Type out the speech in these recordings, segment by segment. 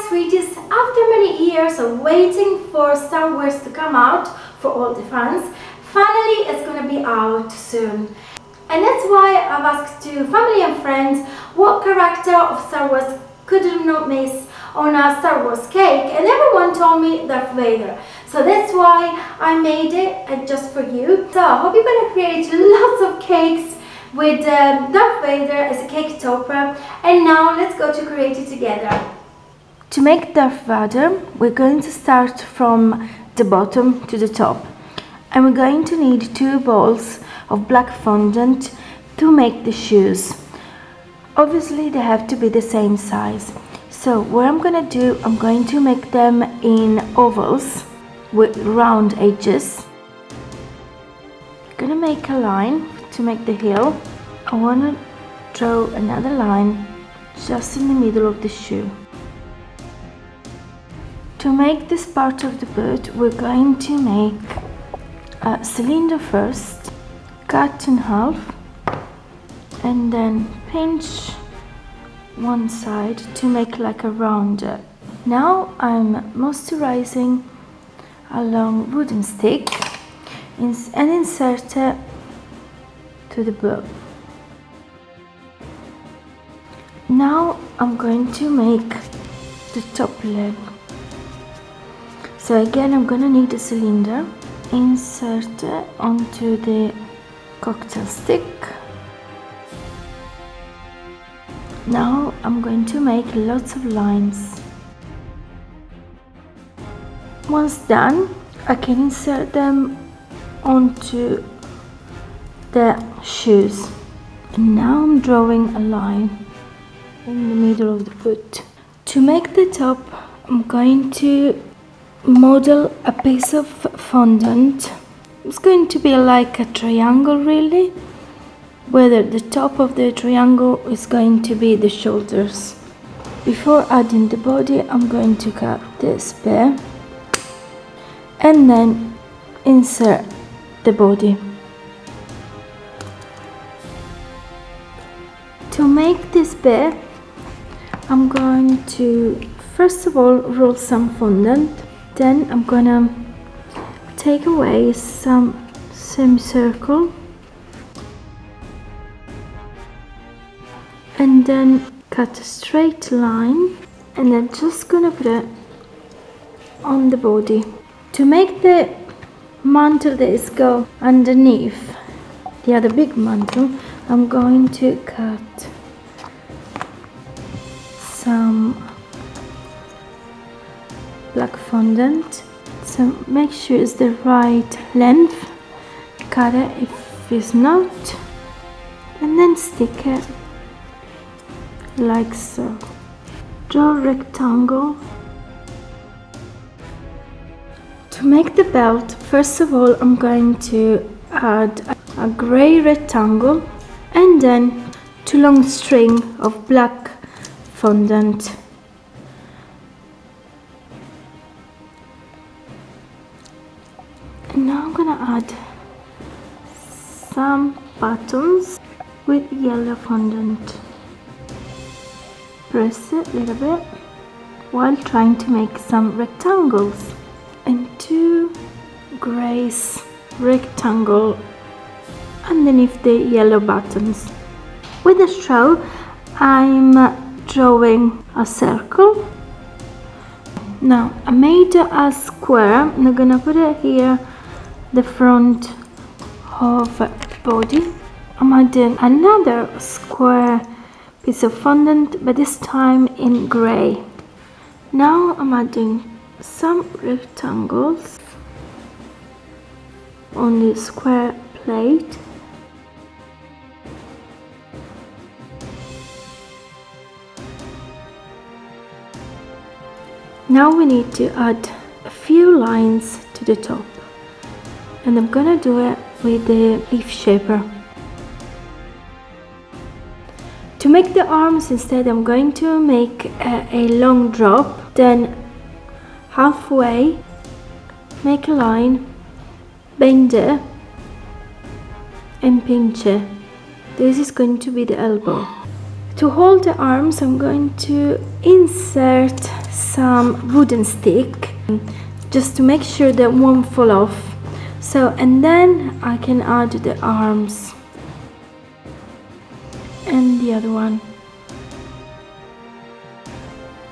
sweeties, after many years of waiting for Star Wars to come out for all the fans, finally it's gonna be out soon. And that's why I've asked to family and friends what character of Star Wars could you not miss on a Star Wars cake, and everyone told me Darth Vader. So that's why I made it just for you. So I hope you're gonna create lots of cakes with Darth Vader as a cake topper. And now let's go to create it together. To make Darth Vader, we're going to start from the bottom to the top. And we're going to need 2 balls of black fondant to make the shoes. Obviously they have to be the same size. So what I'm gonna do, I'm going to make them in ovals with round edges. Gonna make a line to make the heel. I wanna draw another line just in the middle of the shoe. To make this part of the boot, we're going to make a cylinder first, cut in half, and then pinch one side to make like a rounder. Now I'm moisturizing a long wooden stick and insert it to the boot. Now I'm going to make the top leg. So again I'm gonna need a cylinder, insert it onto the cocktail stick. Now I'm going to make lots of lines. Once done, I can insert them onto the shoes. And now I'm drawing a line in the middle of the foot. To make the top, I'm going to model a piece of fondant. It's going to be like a triangle really, whether the top of the triangle is going to be the shoulders. Before adding the body, I'm going to cut this bit and then insert the body. To make this bit, I'm going to first of all roll some fondant, then I'm gonna take away some semicircle and then cut a straight line, and then just gonna put it on the body. To make the mantle that is go underneath the other big mantle, I'm going to cut some black fondant, so make sure it's the right length, cut it if it's not, and then stick it like so. Draw a rectangle. To make the belt, first of all I'm going to add a grey rectangle and then 2 long string of black fondant. And now I'm gonna add some buttons with yellow fondant. Press it a little bit while trying to make some rectangles, and 2 grey rectangle underneath the yellow buttons. With a straw I'm drawing a circle. Now I made a square, I'm gonna put it here, the front of the body. I'm adding another square piece of fondant, but this time in grey. Now I'm adding some rectangles on the square plate. Now we need to add a few lines to the top, and I'm gonna do it with the leaf shaper. To make the arms instead, I'm going to make a long drop, then halfway make a line, bend it and pinch it. This is going to be the elbow. To hold the arms, I'm going to insert some wooden stick just to make sure that won't fall off. So, and then I can add the arms and the other one.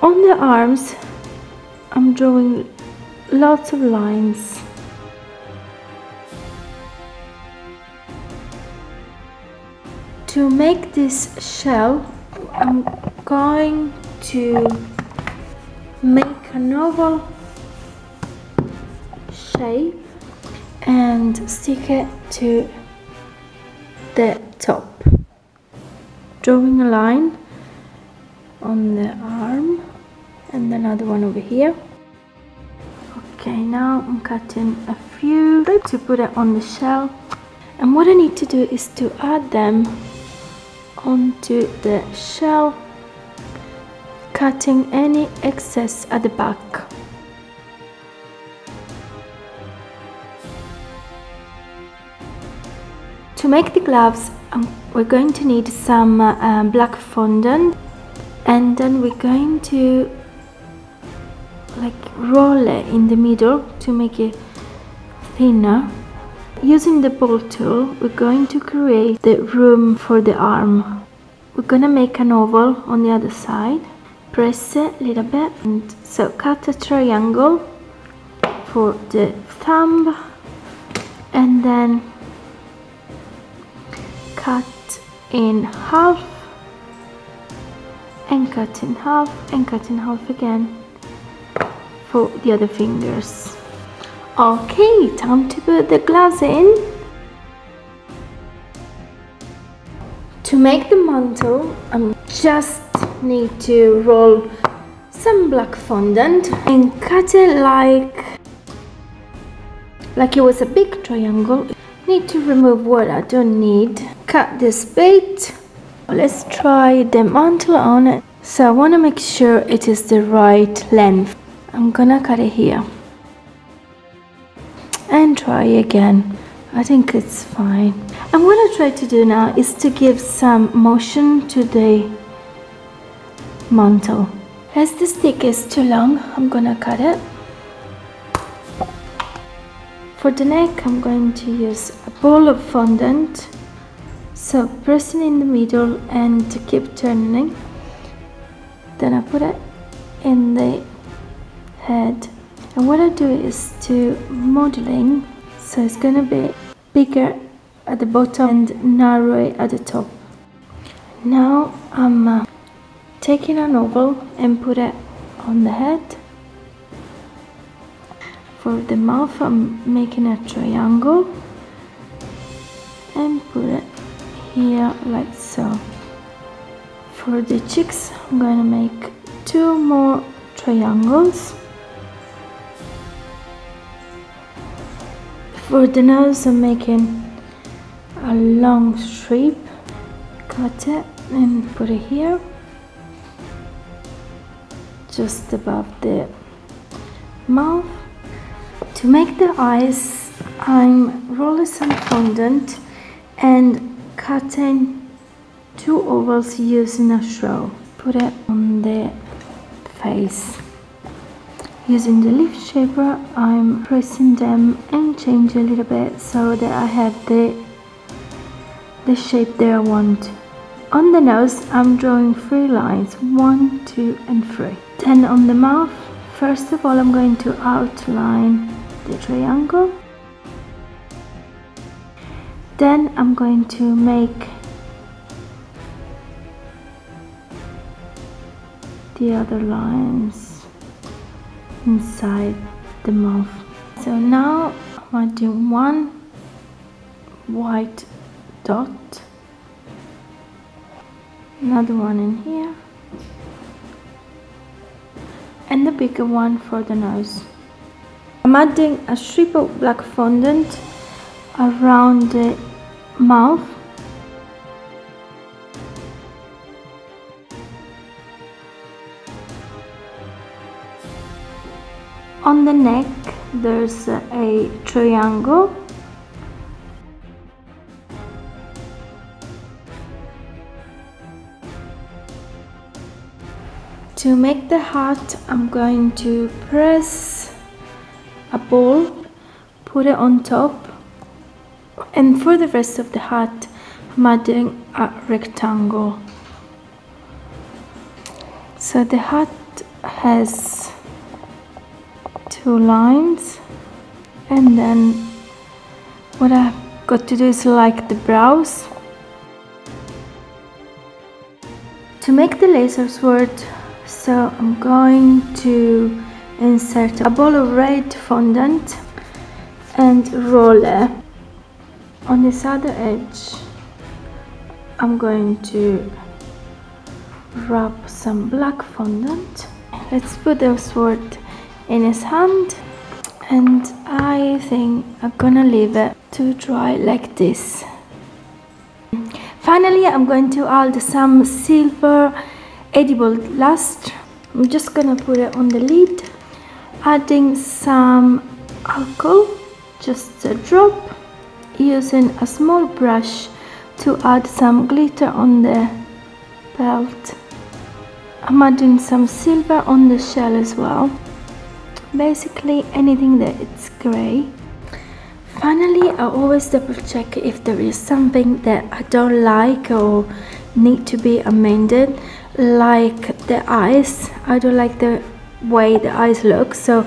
On the arms, I'm drawing lots of lines. To make this shell, I'm going to make an oval shape and stick it to the top, drawing a line on the arm and another one over here. Okay, now I'm cutting a few to put it on the shell, and what I need to do is to add them onto the shell, cutting any excess at the back. To make the gloves, we're going to need some black fondant, and then we're going to roll it in the middle to make it thinner. Using the ball tool, we're going to create the room for the arm. We're gonna make an oval on the other side, press it a little bit, and so cut a triangle for the thumb, and then cut in half, and cut in half, and cut in half again for the other fingers. Okay, time to put the gloves in. To make the mantle, I just need to roll some black fondant and cut it like it was a big triangle. Need to remove what I don't need. Cut this bit. Let's try the mantle on it. So I want to make sure it is the right length. I'm gonna cut it here and try again. I think it's fine. And what I try to do now is to give some motion to the mantle. As the stick is too long, I'm gonna cut it. For the neck, I'm going to use a ball of fondant. So pressing in the middle and keep turning. Then I put it in the head. And what I do is to modeling, so it's gonna be bigger at the bottom and narrow at the top. Now I'm taking an oval and put it on the head. For the mouth, I'm making a triangle and put it here like so. For the cheeks, I'm gonna make 2 more triangles. For the nose, I'm making a long strip, cut it and put it here, just above the mouth. To make the eyes, I'm rolling some fondant and cutting 2 ovals using a straw. Put it on the face. Using the leaf shaper, I'm pressing them and change a little bit so that I have the shape that I want. On the nose, I'm drawing 3 lines, 1, 2 and 3. Then on the mouth, first of all, I'm going to outline the triangle. Then I'm going to make the other lines inside the mouth. So now I'm doing 1 white dot, another one in here, and the bigger one for the nose. I'm adding a strip of black fondant around the mouth. On the neck, there's a triangle. To make the heart, I'm going to press a ball, put it on top, and for the rest of the heart I'm adding a rectangle. So the heart has 2 lines, and then what I've got to do is like the brows. To make the laser sword, so I'm going to insert a ball of red fondant and roller. On this other edge, I'm going to rub some black fondant. Let's put the sword in his hand, and I think I'm gonna leave it to dry like this. Finally, I'm going to add some silver edible lust. I'm just gonna put it on the lid, adding some alcohol, just a drop, using a small brush to add some glitter on the belt. I'm adding some silver on the shell as well, basically anything that it's grey. Finally, I always double check if there is something that I don't like or need to be amended, like the eyes. I don't like the way the eyes look, so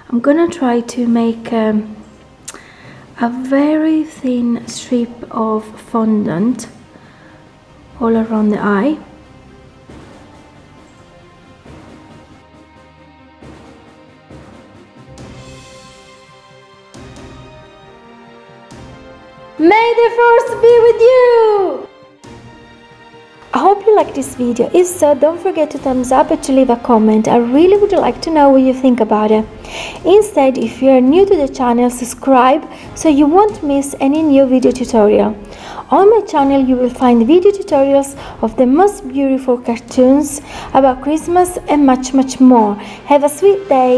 I'm gonna try to make a very thin strip of fondant all around the eye. May the force be with you! I hope you liked this video. If so, don't forget to thumbs up and to leave a comment. I really would like to know what you think about it. Instead, if you are new to the channel, subscribe so you won't miss any new video tutorial. On my channel you will find video tutorials of the most beautiful cartoons about Christmas and much more. Have a sweet day!